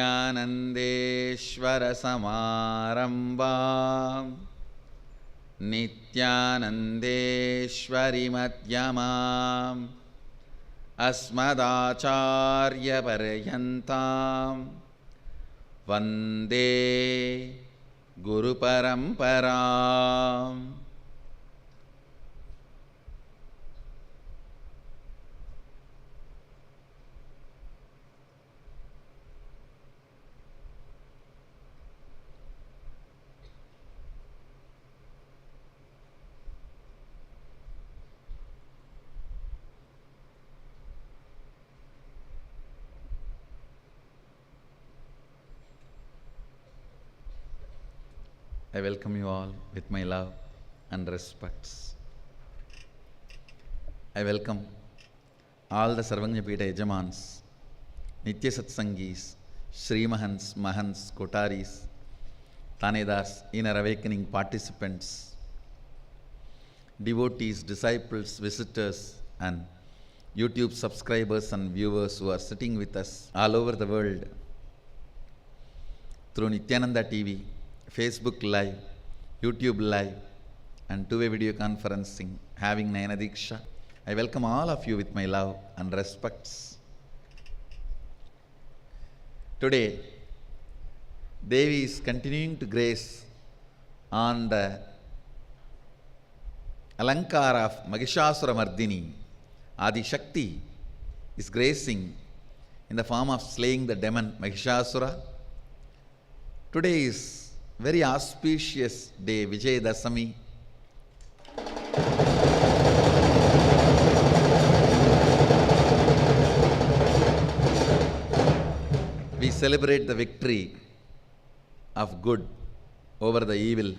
नित्यानन्देश्वरसमारम्भां नित्यानन्देश्वरिमध्यमाम् अस्मदाचार्यपर्यन्तां वन्दे गुरुपरम्पराम्. I welcome you all with my love and respects. I welcome all the Sarvagna Peeta Yajamans, Nitya Satsangis, Srimahans, Mahans, Kotaris, Tanedars, Inner Awakening participants, devotees, disciples, visitors, and YouTube subscribers and viewers who are sitting with us all over the world through Nityananda TV, Facebook Live, YouTube Live, and two-way video conferencing, having Nayana Diksha. I welcome all of you with my love and respects. Today, Devi is continuing to grace on the Alankara of Mahishasura Mardini. Adi Shakti is gracing in the form of slaying the demon Mahishasura. Today is very auspicious day, Vijayadasami. We celebrate the victory of good over the evil.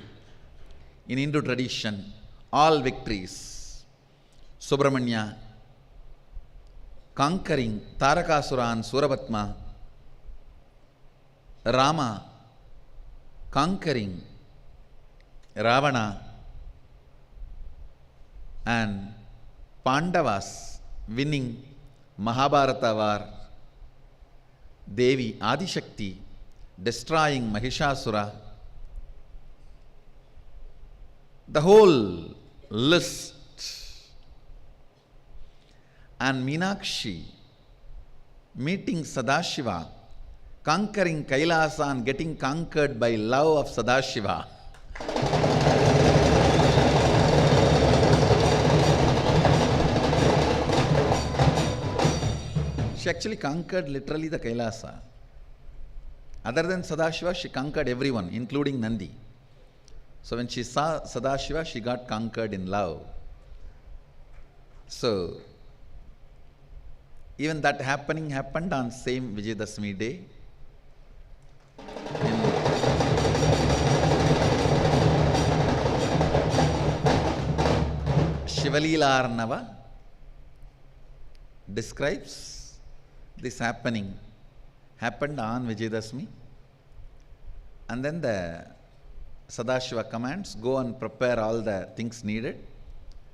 In Hindu tradition, all victories, Subramanya conquering Tarakasura and Surapatma, Rama conquering Ravana, and Pandavas winning Mahabharata war, Devi Adishakti destroying Mahishasura. The whole list, and Meenakshi meeting Sadashiva, conquering Kailasa and getting conquered by love of Sadashiva. She actually conquered literally the Kailasa. Other than Sadashiva, she conquered everyone, including Nandi. So when she saw Sadashiva, she got conquered in love. So even that happened on same Vijayadasami day. Shivalila Arnava describes this happened on Vijayadasami, and then the Sadashiva commands, go and prepare all the things needed.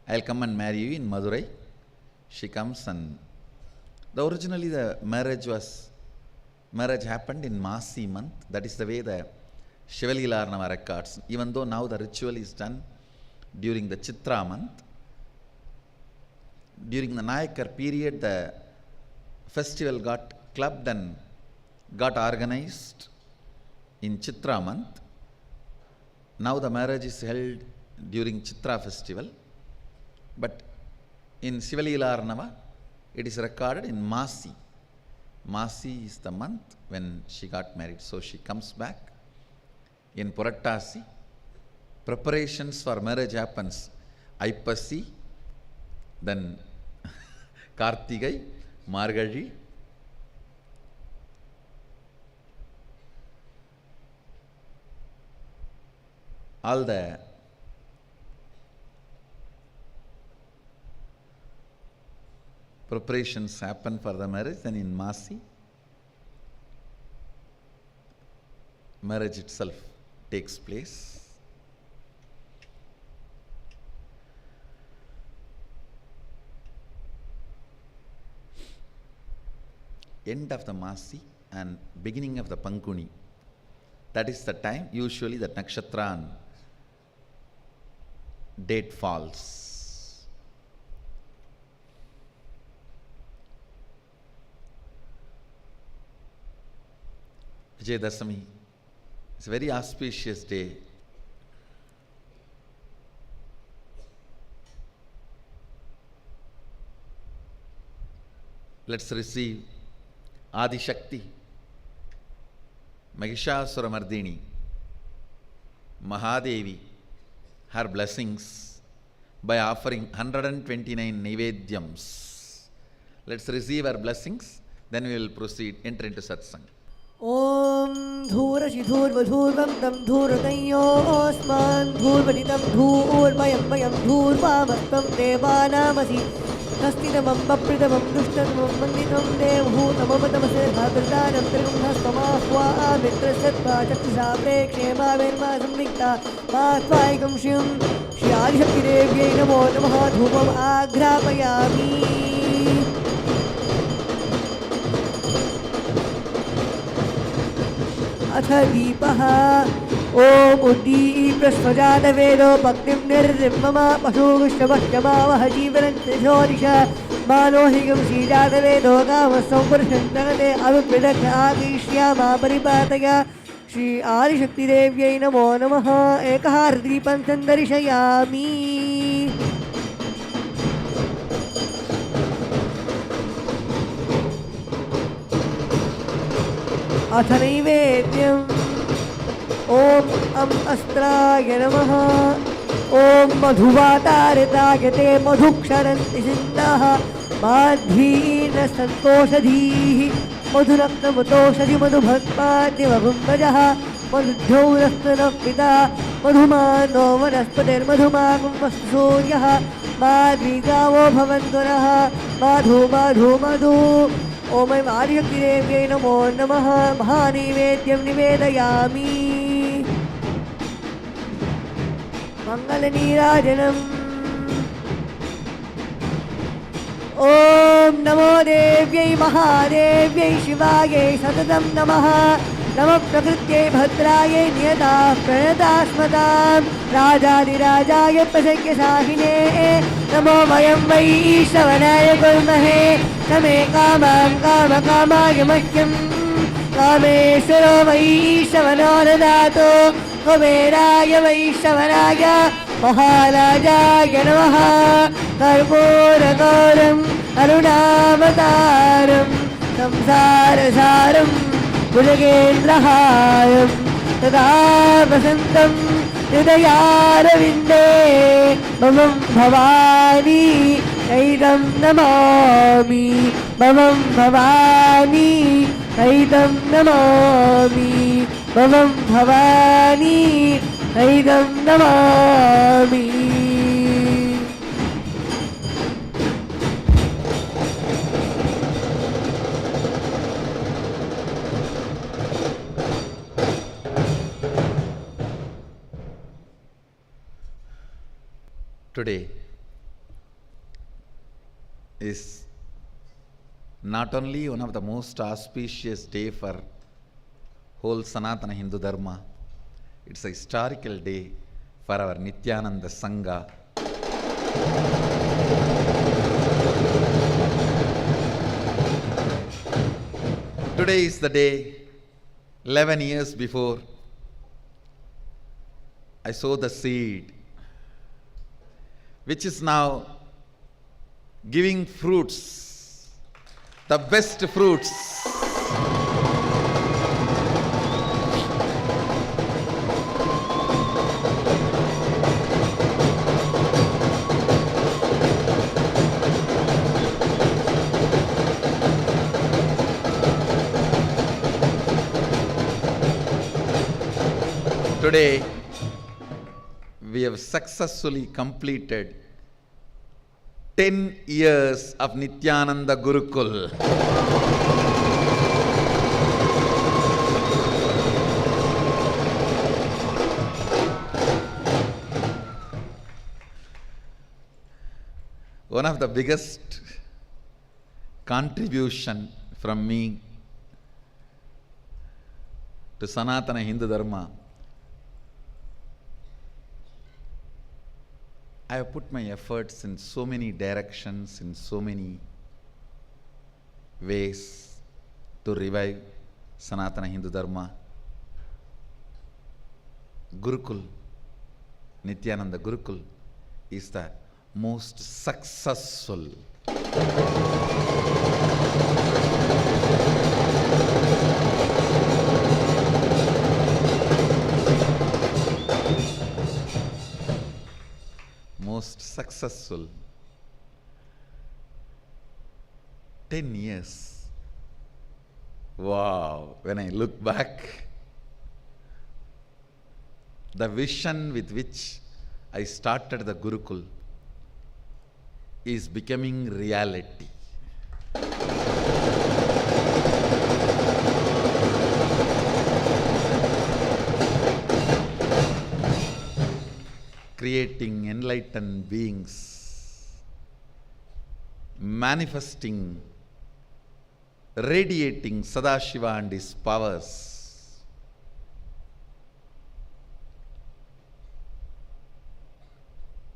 I'll come and marry you in Madurai. She comes, and originally the marriage happened in Masi month. That is the way the Shivalila Arnava records, even though now the ritual is done during the Chitra month. During the Nayakar period, the festival got clubbed and got organized in Chitra month. Now the marriage is held during Chitra festival, but in Shivalila Arnava, it is recorded in Masi. Masi is the month when she got married. So she comes back in Purattasi. Preparations for marriage happens. Aipasi, then Kartigai, Margazhi. All the preparations happen for the marriage, and in Masi, marriage itself takes place. End of the Masi, and beginning of the Pankuni. That is the time usually that nakshatra and date falls. Vijayadashami is a very auspicious day. Let's receive Adi Shakti, Mahishasuramardini, Mahadevi, her blessings by offering 129 Naivedyams. Let's receive her blessings, then we will proceed, enter into satsang. ॐ धूरशिधूर्वधूर्वं तं धूर्तयोऽस्मान् धूर्वदितं धूर्वयं वयं धूर्वामस्त्वं देवानामसि हस्तितमं बप्रितमं दुष्टतमं वन्दितं देवभूतममतमसे भातृदानं त्रिगुणस्तमाह्वा मित्रसत्त्वा चक्षुषा प्रेक्षे मा वेन्मा संविक्ता मा त्वायिकं श्रियं श्री आदिशक्तिदेव्यै नमो नमः धूपम् आघ्रापयामि अथ दीपः ॐ उद्दीप्रस्वजातवेदो भक्तिं निर्मम पशुविश्वभक्ष्यमावह जीवनं त्रिशोदिश मानोहिकं श्रीजातवेदो कामसंपुरुषं तगते अविप्रदग्ध आकीर्ष्यामा परिपातय श्री आदिशक्तिदेव्यै नमो नमः एकः दीपं सन्दर्शयामि अथ नैवेद्यम् ॐ अस्त्राय नमः ॐ मधुवातारिताय ते मधुक्षरन्ति सिन्धः माध्वीन सन्तोषधीः मधुरक्तमुतोषधि मधुभक्पाद्यवभुम्बजः मधुद्यौरस्तनः पिता मधुमानो वनस्पतिर्मधुमागं वस्तु सूर्यः माद्विगावो भवन्तु नः मधु मधु मधु ॐ ऐं आदिशक्तिदेव्यै नमो नमः महानैवेद्यं निवेदयामि मङ्गलनीराजनम् ॐ नमो देव्यै महादेव्यै शिवायै सततं नमः नमः प्रकृत्यै भद्रायै नियताः प्रणतास्मतां राजाधिराजाय प्रसज्ञसाहिने नमो वयं वै श्रवणाय कुर्महे नमे कामां कामकामाय मह्यं कामेश्वरो वै श्रवणो ददातु कुबेराय वै श्रवणाय महाराजाय नमः कर्पूरगौरम् अरुणावतारं संसारसारं भुजगेन्द्रहारं तदा वसन्तं हृदयारविन्दे मम भवानी कैदं नमामि मम भवानी कैदं नमामि मम Bhavani कैदं Namami Today is not only one of the most auspicious day for whole Sanatana Hindu Dharma, it's a historical day for our Nityananda Sangha. Today is the day, 11 years before, I sowed the seed, which is now giving fruits, the best fruits. Today, we have successfully completed 10 years of Nityananda Gurukul. One of the biggest contribution from me to Sanatana Hindu Dharma. I have put my efforts in so many directions, in so many ways to revive Sanatana Hindu Dharma. Gurukul, Nityananda Gurukul, is the most successful. Most successful. 10 years. Wow, when I look back, the vision with which I started the Gurukul is becoming reality. Creating enlightened beings, manifesting, radiating Sadashiva and his powers.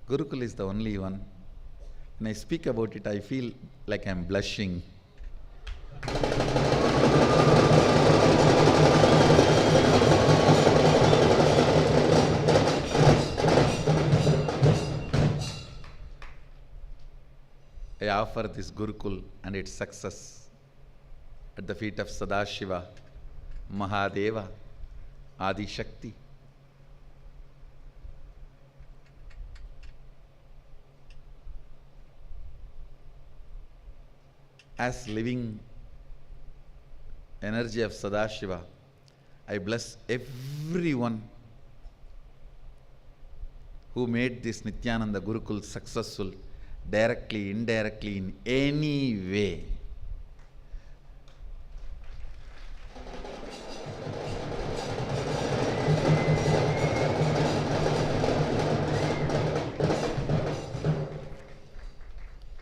Gurukul is the only one. When I speak about it, I feel like I'm blushing. I offer this Gurukul and its success at the feet of Sadashiva, Mahadeva, Adi Shakti. As living energy of Sadashiva, I bless everyone who made this Nityananda Gurukul successful, directly, indirectly, in any way.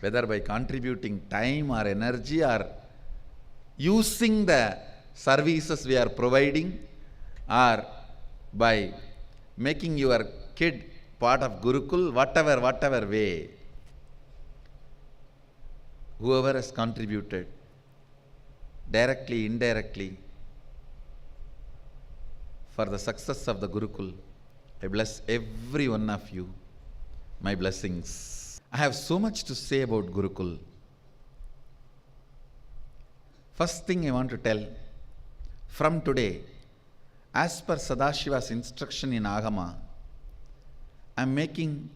Whether by contributing time or energy or using the services we are providing, or by making your kid part of Gurukul, whatever way, whoever has contributed, directly, indirectly, for the success of the Gurukul, I bless every one of you. My blessings. I have so much to say about Gurukul. First thing I want to tell, from today, as per Sadashiva's instruction in Agama, I am making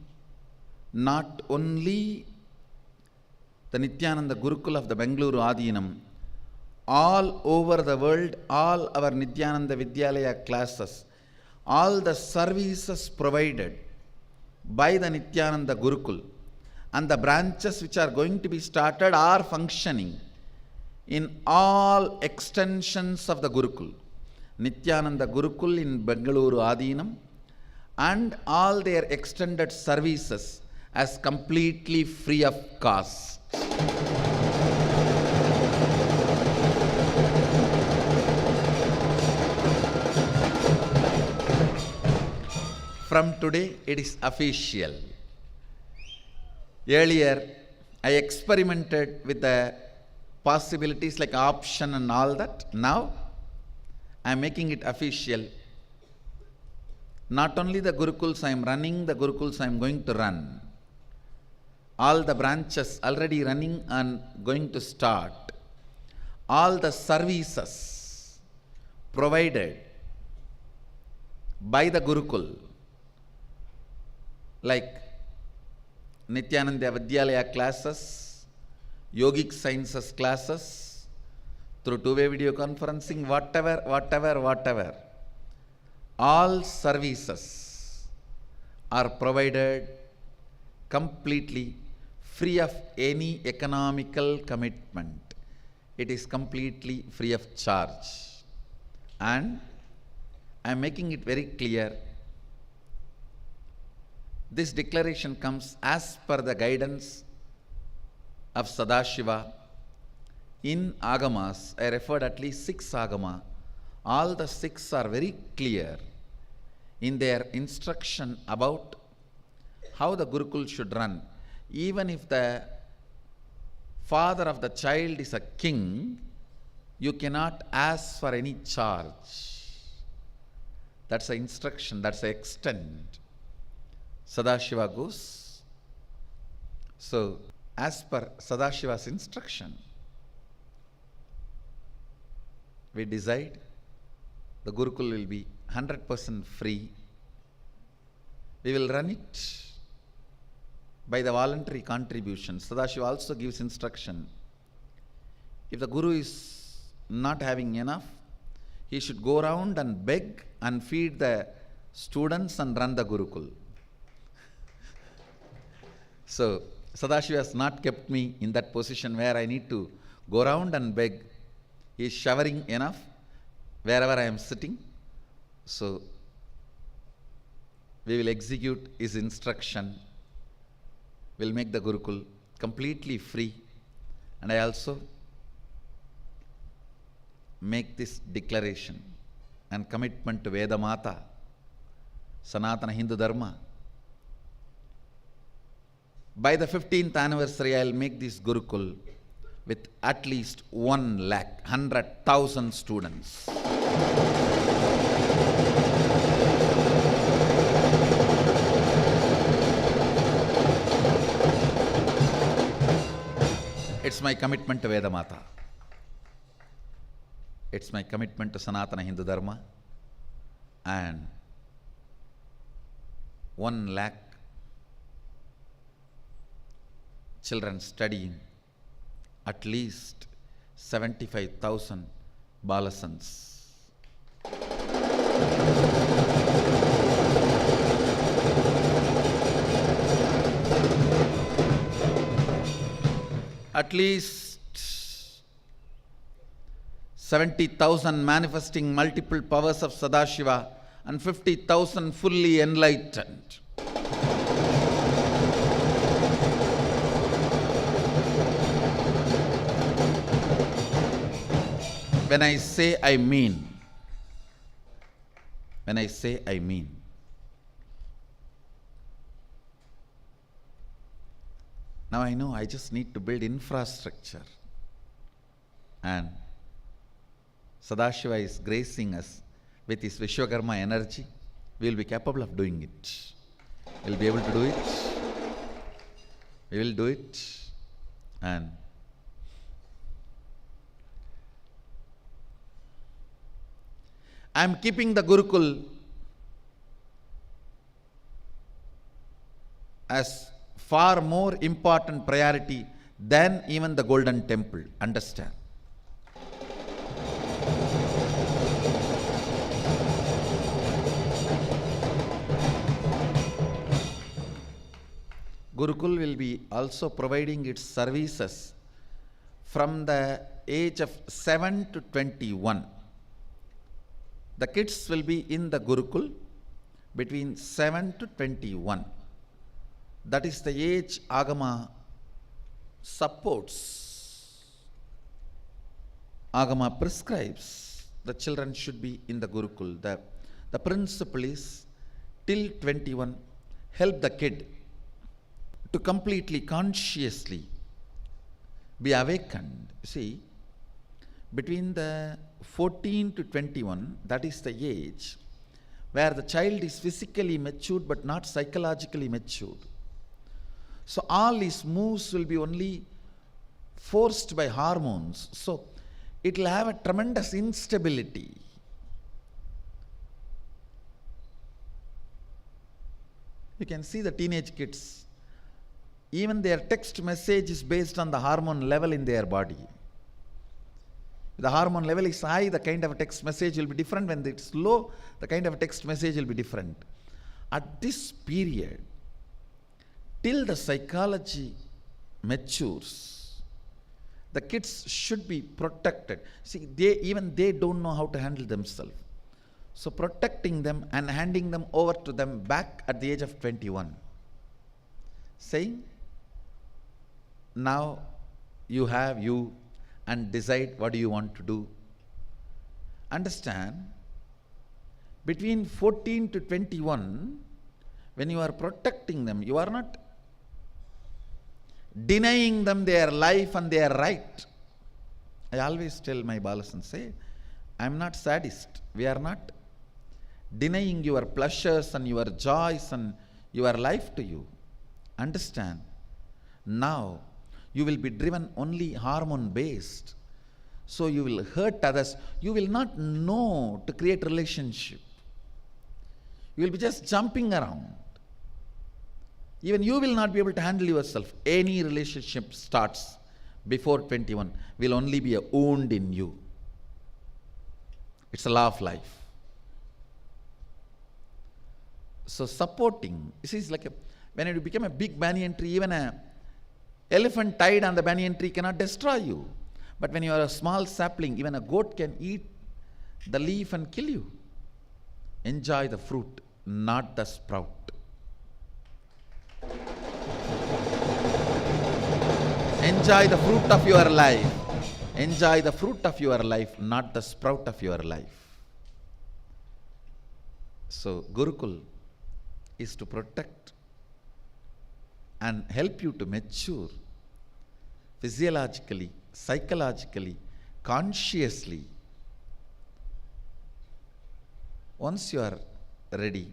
not only the Nityananda Gurukul of the Bengaluru Adinam, all over the world, all our Nityananda Vidyalaya classes, all the services provided by the Nityananda Gurukul, and the branches which are going to be started are functioning in all extensions of the Gurukul. Nityananda Gurukul in Bengaluru Adinam and all their extended services as completely free of cost. From today, it is official. Earlier, I experimented with the possibilities like option and all that. Now, I am making it official. Not only the Gurukuls I am running, the Gurukuls I am going to run. All the branches already running and going to start. All the services provided by the Gurukul, like Nityananda Vidyalaya classes, Yogic Sciences classes, through two-way video conferencing, whatever. All services are provided completely free of any economical commitment. It is completely free of charge. And I am making it very clear. This declaration comes as per the guidance of Sadashiva. In Agamas, I referred at least 6 Agama. all the six are very clear in their instruction about how the Gurukul should run. Even if the father of the child is a king, you cannot ask for any charge. That's the instruction, that's the extent. Sadashiva goes. So, as per Sadashiva's instruction, we decide the Gurukul will be 100% free. We will run it by the voluntary contribution. Sadashiva also gives instruction. If the Guru is not having enough, he should go around and beg and feed the students and run the Gurukul. So, Sadashiva has not kept me in that position where I need to go around and beg. He is showering enough wherever I am sitting. So, we will execute his instruction. We will make the Gurukul completely free. And I also make this declaration and commitment to Vedamata, Sanatana Hindu Dharma. By the 15th anniversary, I will make this Gurukul with at least 1,100,000 students. It's my commitment to Vedamata. It's my commitment to Sanatana Hindu Dharma, and 1 lakh children studying, at least 75,000 Balasans. At least 70,000 manifesting multiple powers of Sadashiva and 50,000 fully enlightened. When I say, I mean. When I say, I mean. Now I know I just need to build infrastructure. And Sadashiva is gracing us with his Vishwakarma energy. We will be capable of doing it. We will be able to do it. We will do it. And I am keeping the Gurukul as far more important priority than even the Golden Temple. Understand? Gurukul will be also providing its services from the age of 7 to 21. The kids will be in the Gurukul between 7 to 21. That is the age Agama supports. Agama prescribes the children should be in the Gurukul. The principle is till 21, help the kid to completely consciously be awakened. See, between the 14 to 21, that is the age where the child is physically matured but not psychologically matured. So all his moves will be only forced by hormones. So it will have a tremendous instability. You can see the teenage kids. Even their text message is based on the hormone level in their body. If the hormone level is high, the kind of text message will be different. When it's low, the kind of text message will be different. At this period, till the psychology matures, the kids should be protected. See, they don't know how to handle themselves. So protecting them and handing them over to them back at the age of 21. Saying, now you have you and decide what do you want to do. understand, between 14 to 21, when you are protecting them, you are not denying them their life and their right. I always tell my balasans, say, I am not sadist. We are not denying your pleasures and your joys and your life to you. Understand, now you will be driven only hormone based. So you will hurt others. You will not know to create relationship. You will be just jumping around. Even you will not be able to handle yourself. Any relationship starts before 21 will only be a wound in you. It's a law of life. So supporting, you see, it's like when you become a big banyan tree, even an elephant tied on the banyan tree cannot destroy you. But when you are a small sapling, even a goat can eat the leaf and kill you. Enjoy the fruit, not the sprout. Enjoy the fruit of your life. Enjoy the fruit of your life, not the sprout of your life. So Gurukul is to protect and help you to mature physiologically, psychologically, consciously. Once you are ready,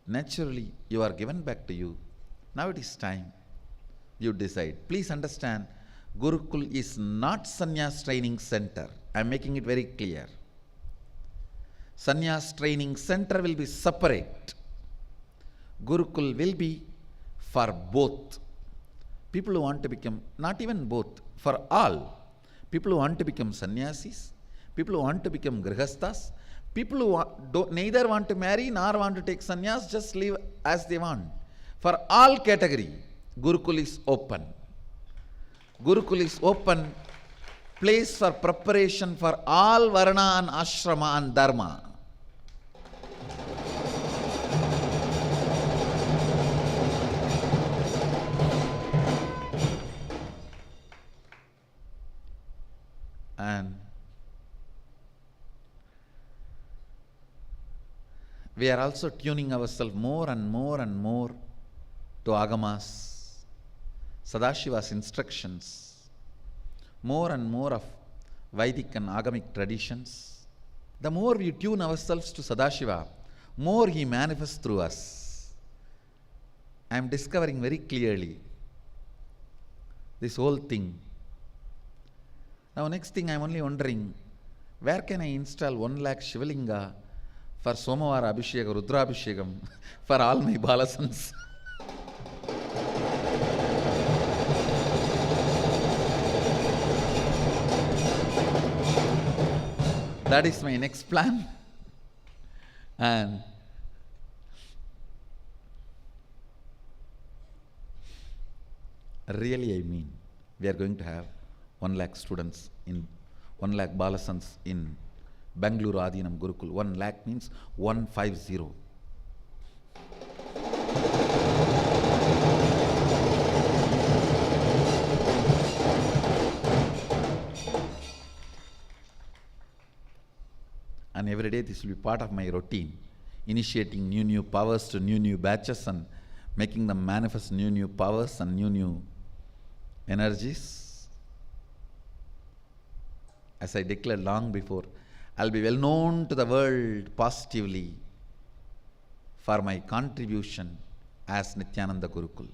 naturally you are given back to you. Now it is time you decide. Please understand, Gurukul is not Sannyas Training Center. I am making it very clear. Sannyas Training Center will be separate. Gurukul will be for both. People who want to become, not even both, for all. People who want to become sannyasis, people who want to become grihasthas, people who neither want to marry nor want to take sannyas, just live as they want. For all category, Gurukul is open. Gurukul is open place for preparation for all varna and ashrama and dharma. And we are also tuning ourselves more and more and more to Agamas, Sadashiva's instructions, more and more of Vedic and Agamic traditions. The more we tune ourselves to Sadashiva, more he manifests through us. I am discovering very clearly this whole thing. Now next thing I am only wondering, where can I install 1 lakh Shivalinga for Somavara Abhishekam, Rudra Abhishekam for all my balasans? That is my next plan. And really, I mean, we are going to have 1 lakh students in 1 lakh balasans in Bangalore Adinam Gurukul. 1 lakh means 150. And every day this will be part of my routine, initiating new powers to new batches and making them manifest new powers and new energies. As I declared long before, I'll be well known to the world positively for my contribution as Nityananda Gurukul.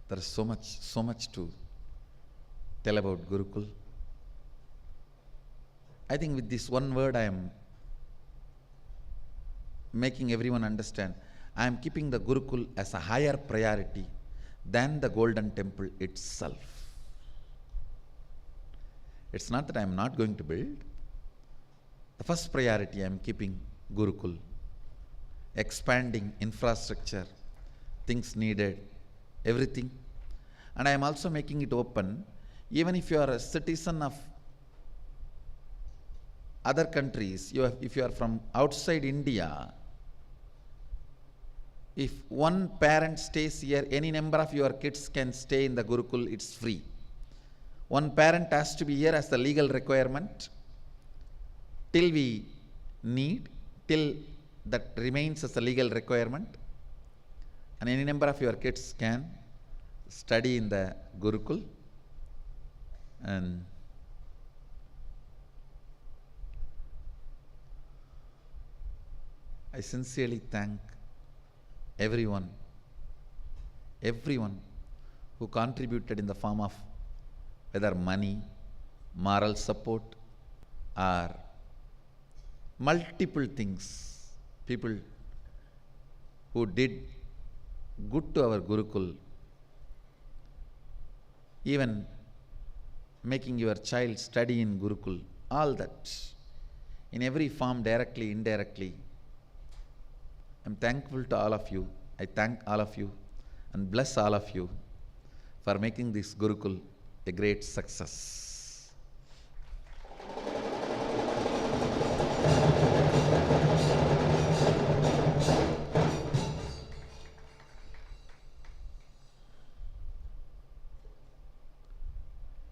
There is so much to tell about Gurukul. I think with this one word I am making everyone understand. I am keeping the Gurukul as a higher priority than the Golden Temple itself. It's not that I am not going to build. The first priority I am keeping Gurukul, expanding infrastructure, things needed, everything. And I am also making it open, even if you are a citizen of other countries, if you are from outside India, if one parent stays here, any number of your kids can stay in the Gurukul, it's free. One parent has to be here as the legal requirement till we need, till that remains as a legal requirement, and any number of your kids can study in the Gurukul. And I sincerely thank everyone who contributed in the form of whether money, moral support, or multiple things. People who did good to our Gurukul, even making your child study in Gurukul, all that, in every form, directly, indirectly. I'm thankful to all of you. I thank all of you and bless all of you for making this Gurukul a great success.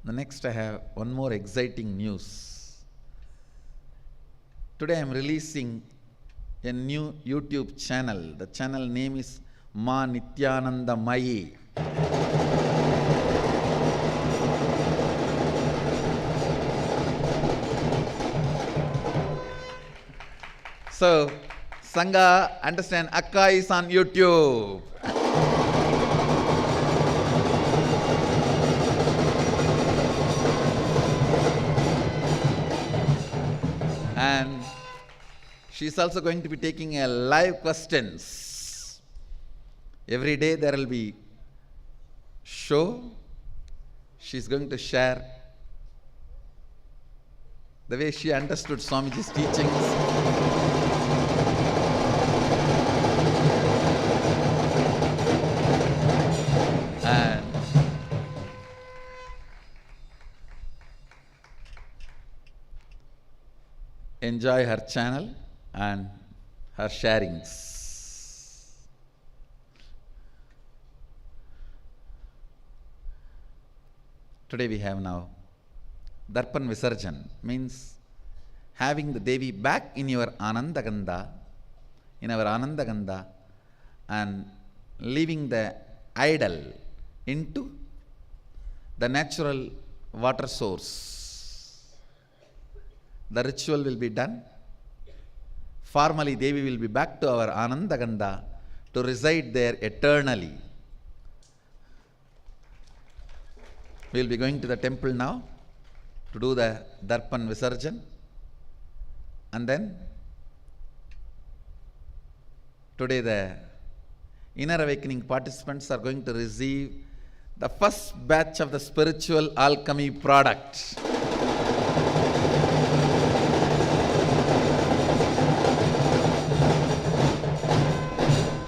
The next, I have one more exciting news. Today I am releasing a new YouTube channel. The channel name is Ma Nityananda Mayi. So, Sangha, understand, Akka is on YouTube. And she is also going to be taking a live questions. Every day there will be show. She is going to share the way she understood Swamiji's teachings. And enjoy her channel and her sharings. Today we have now Darpan Visarjan, means having the Devi back in your Anandaganda, in our Anandaganda, and leaving the idol into the natural water source. The ritual will be done. Formally, Devi will be back to our Anandaganda to reside there eternally. We will be going to the temple now to do the Darpan Visarjan, and then today the Inner Awakening participants are going to receive the first batch of the spiritual alchemy product.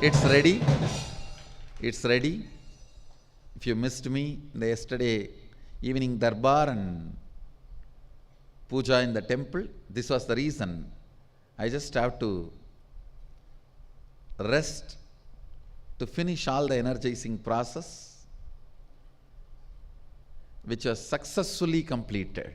It's ready. It's ready. If you missed me in the yesterday evening darbar and puja in the temple, this was the reason. I just have to rest to finish all the energizing process, which was successfully completed.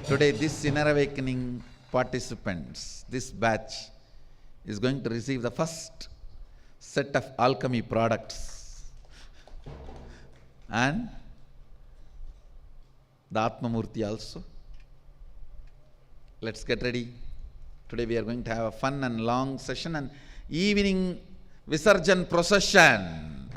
Today, this Inner Awakening participants, this batch, is going to receive the first set of alchemy products and the Atmamurti also. Let's get ready. Today we are going to have a fun and long session and evening Visarjan procession.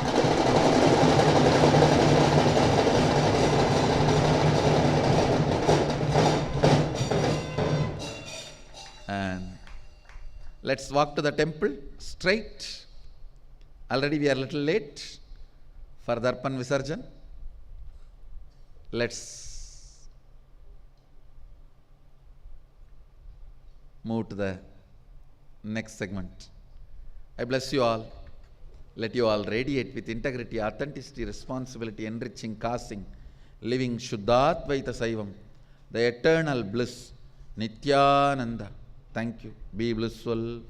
And let's walk to the temple straight. Already we are a little late for Darpan Visarjan. Let's move to the next segment. I bless you all. Let you all radiate with integrity, authenticity, responsibility, enriching, causing, living Shuddhatvaita Saivam, the eternal bliss, Nityananda. Thank you. Be blissful.